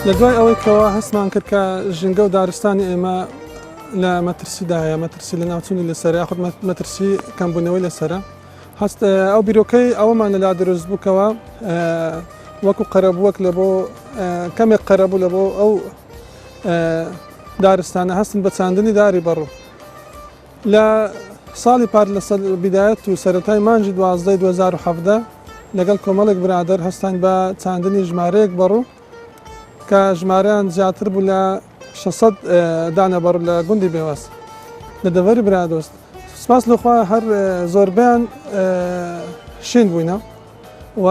لە دوای ئەوەی کەەوە هەستمان کرد کە ژینگە و دارستانی ئێمە لە مەترسیدایە مەترسی لە ناوچوونی لەسەر یاخود مەترسی کەمبوونەوەی لەسرە هەست ئەو بیرۆکەی ئەوەمان لەلا دروست بووکەوە وەکو قەرەبووەک لە بۆ کەمێک قەرەبوو لە بۆ ئەو دارستانە هەستن بە چاندنی داری بەڕوو لە ساڵی پار لە بیدایەت و سەرەتای مانجی 2017 لەگەڵ کۆمەڵێک برادر هەستان بە چاندنی ژمارەیەک بەڕوو کە ژمارەیان زیاتر بوو لە 600 دانە بەڕوو لە گوندی بێوەست لە دەڤەری برادۆست سپاس لەخوا هەر زۆربیان شین بووینە و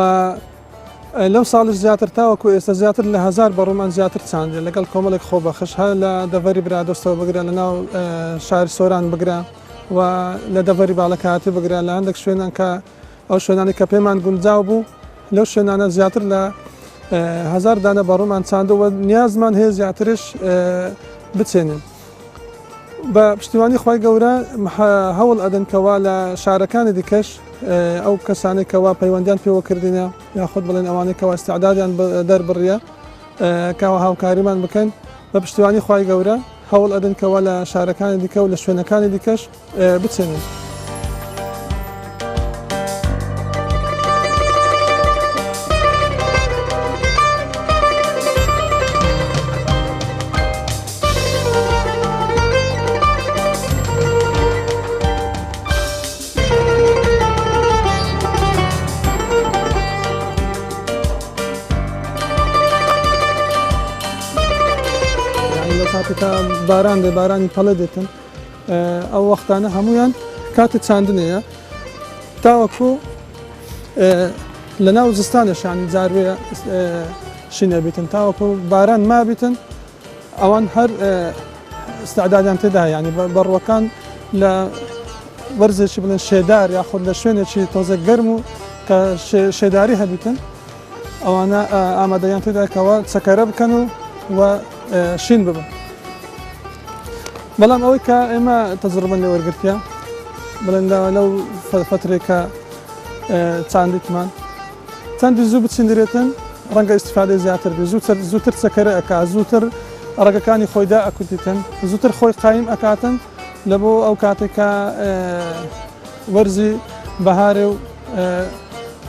لەو ساڵش زیاتر تاوەکو ئێستا زیاتر لە 1000 بەڕوومان زیاتر چاندێ لەگەڵ کۆمەڵێک خۆبەخش هەر لە دەڤەری برادۆستەوە بگرە لە ناو شاری سۆران بگرە و لە دەڤەری باڵەکاتی بگرە لە هەندێک شوێنان کە ئەو شوێنانی کە پێمان گونجاو بوو لەو شوێنانە زیاتر لە 1000 دانە بەڕوومان چاندەوە نیازمان هەیە زیاترش بچێنین بە پشتیوانی خی گەورە هەوڵ ئەدەنکەوە لە شارەکانی دیکەش ئەو کەسانێکەوە پەیوەندیان پێوەکردینە یاخود بڵێن ئەوانێکەوە استعدادیان دەربڕیە کاوە هاوکاریمان بکەن بە پشتیوانی خی گەورە هەوڵ ئەدەنکەوە لە شارەکانی دیکە و لە شوێنەکانی دیکەش بچێنین. باران دێ بارانی پەڵە دێتن ئەو وەختانە هەمویان کاتە چاندنەیە تاوەکو لە ناو زستانەشانی جاروێ شینە بیتن تاوەکو باران مابیتن ئەوان هەر استعدادیان تێدا ینی بەڕوەکان لە وەرزێکی بڵێن شێدار یاخود لە شوێنێکی تۆزە گەرم و کە شێداری هەبیتن ئەوانە ئامادەیان تێداکەوە چەکەرە بکەن و شین ببن. بەڵام ئەوەی کە ئێمە تەجربەن لێ وەرگرتیە بڵێن لەو فترێکە چاندێکمان چەندی زوو بچیندرێتن ڕەنگە ئیستیفادەی زیاتر بێ زووتر چەکەرە ئەکا زووتر ڕێگەکانی خۆیدا ئەکوتیتن زووتر خۆی قایم ئەکاتن لە بۆ ئەو کاتێکە وەرزی بەهارێ و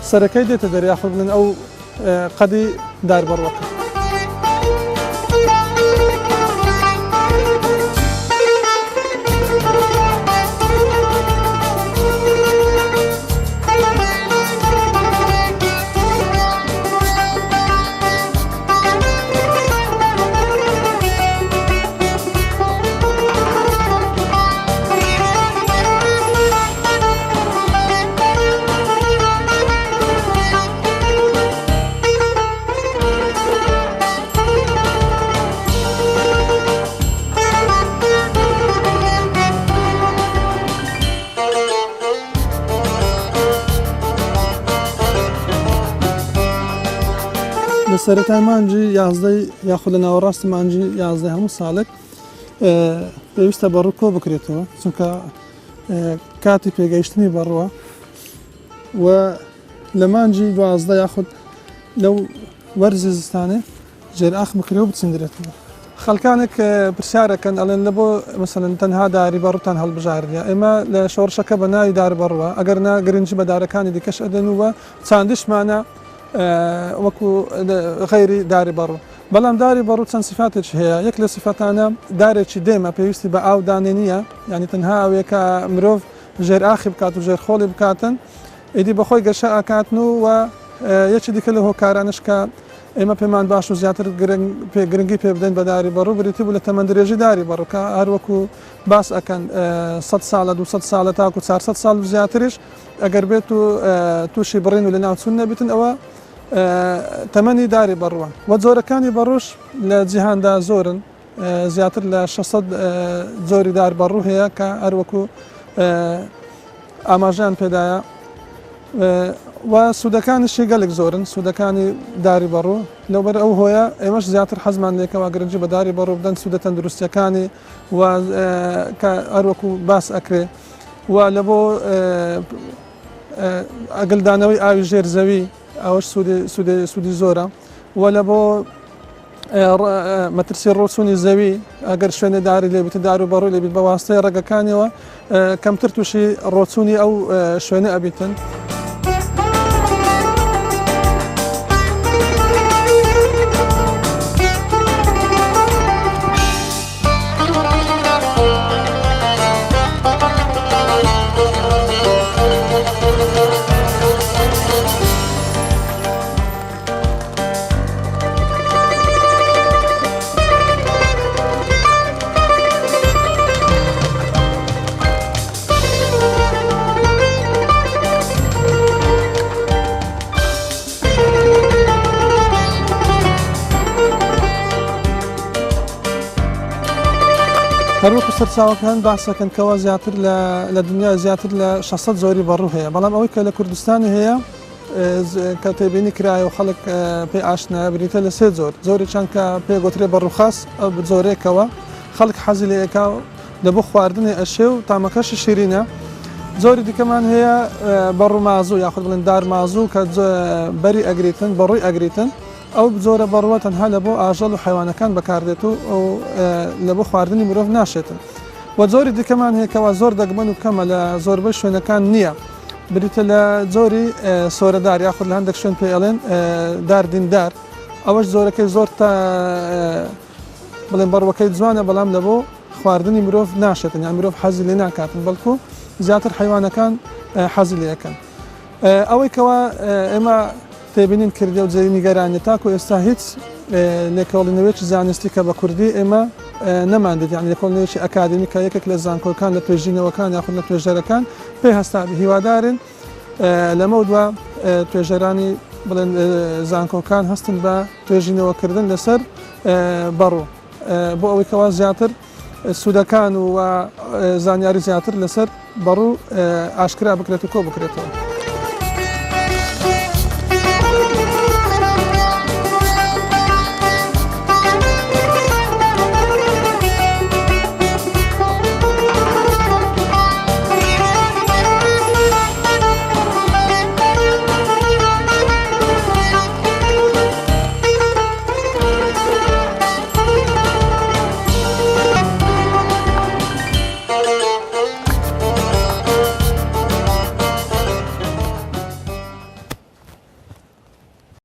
سەرەکەی دێتە دەریاخۆ بڵێن ئەو قەدی داربەڕوەکە. لە سەرەتای مانجی 11 یاخود لە ناوەڕاستی مانجی 11 هەموو ساڵێک پێویستە بەڕوو کۆ بکرێتەوە چونکە کاتی پێگەیشتنی بەڕوە و لە مانجی 12 یاخود لەو وەرزی زستانێ ژێرئاخ بکرێ و بچیندرێتەوە. خەڵکانێک پرسیارەکەن ئەڵێن لە بۆ مەسەڵەن تەنها داری بەڕووتان هەڵبژاردە ئێمە لە شۆڕشەکە بە ناوی دار بەڕوە ئەگەر نا گرنگی بە دارەکانی دیکەش ئەدەن و چاندشمانە وەکو غەیری داری بەڕوو بەڵام داری بەڕوو چەند سیفاتێکی هەیە یەک لە سیفەتانە دارێکی دێمە پێویستی بە ئاو دانێنیە ینی تەنها ئەوەیەکە مرۆڤ ژێرئاخی بکات و ژێرخۆڵی بکاتن ئیدی بەخۆی گەشە ئاکاتن و یەکی دیکە لە هۆکارانش کە ئێمە پێمان باش و زیاتر گرنگی پێ بدەین بە داری بەڕوو بریتی بوو لە تەمەندرێژی داری بەڕوو کە هەروەکو باس ئەکەن 100 ساڵە 200 ساڵە تاکو 400 ساڵ و زیاتریش ئەگەر بێت و تووشی بڕین و لە ناوچوون نەبیتن ئەوە تەمەنی داری بەڕوە و جۆرەکانی بەڕوش لە جیهاندا زۆرن زیاتر لە 600 جۆری دار بەڕوو هەیە کە هەروەکو ئاماژیان پێدایە و سوودەکانیشی گەلێک زۆرن سوودەکانی داری بەڕوو لەوبەر ئەو هۆیە ئێمەش زیاتر حەزمان لێکەوە گرنگی بە داری بەڕوو بدەن سوودە تەندروستیەکانی و کە هەروەکو باس ئەکرێ و لە بۆ ئەگەلدانەوەی ئاوی ژێر زەوی ئەوەش سوودی زۆرە و لە بۆ مەترسی ڕۆچوونی زەوی ئەگەر شوێنە داری لێ بێت دار و بەڕووی لێ بیت بە واستەی ڕێگەکانیەوە کەمتر تووشی ڕۆچوونی ئەو شوێنە ئەبیتن. هەروەکو سەرچاوەکان باسەکەن کەەوە زیاتر لە دنیا زیاتر لە 600 زۆری بەڕوو هەیە، بەڵام ئەوەی کە لە کوردستانی هەیە کە تێبینی کرایە و خەڵک پێی ئاشنا بریتە لە سێ زۆری چەند کە پێ گوترێ بەڕووخاس ئەو زۆرێکەوە خەڵک حەزی لە ئێکا لە بۆ خواردنی ئەشێ و تامەکەشی شیرینە. زۆری دیکەمان هەیە بەڕوو مازوو یاخود بڵێن دار مازوو کە بەری ئەگریتن بەڕووی ئەگریتن، ئەو زۆرە بەڕوە تەنها لە بۆ ئاژەڵ و حیوانەکان بەکاردێت و لە بۆ خواردنی مرۆڤ ناشێتن. و زۆری دیکەمان هەیە کەوا زۆر دەگمەن و کەمە لە زۆربەی شوێنەکان نییە، بریتە لە زۆری سۆرەدار یاخود لە هەندێک شوێن پێ ئەڵێن دار دیندار، ئەوەش زۆرەکەی زۆر تا بڵێن بەڕوەکەی جوانە بەڵام لە بۆ خواردنی مرۆڤ ناشێتن، یان مرۆڤ حەزی لێ ناکاتن، بەڵکو زیاتر حیوانەکان حەزی لێ ئەەکەن. ئەوەی کەوا ئێمە تێبینین کردی و جێی نیگەرانی تاکو ئێستا هیچ لێکۆڵینەوەیەکی زانستی کە بە کوردی ئێمە نەماندێت، یان لێکۆڵینەوەیەکی ئەکادمیکە یەکێک لە زانکۆکان لە توێژینەوەکان یاخود لە توێژەرەکان پێی هەستابی هیوادارن لەمە دووە توێژەرانی بڵێن زانکۆکان هەستن بە توێژینەوەکردن لەسەر بەڕوو بۆ ئەوەی کەوا زیاتر سوودەکان و زانیاری زیاتر لەسەر بەڕوو ئاشکرا بکرێت و کۆ بکرێتەوە.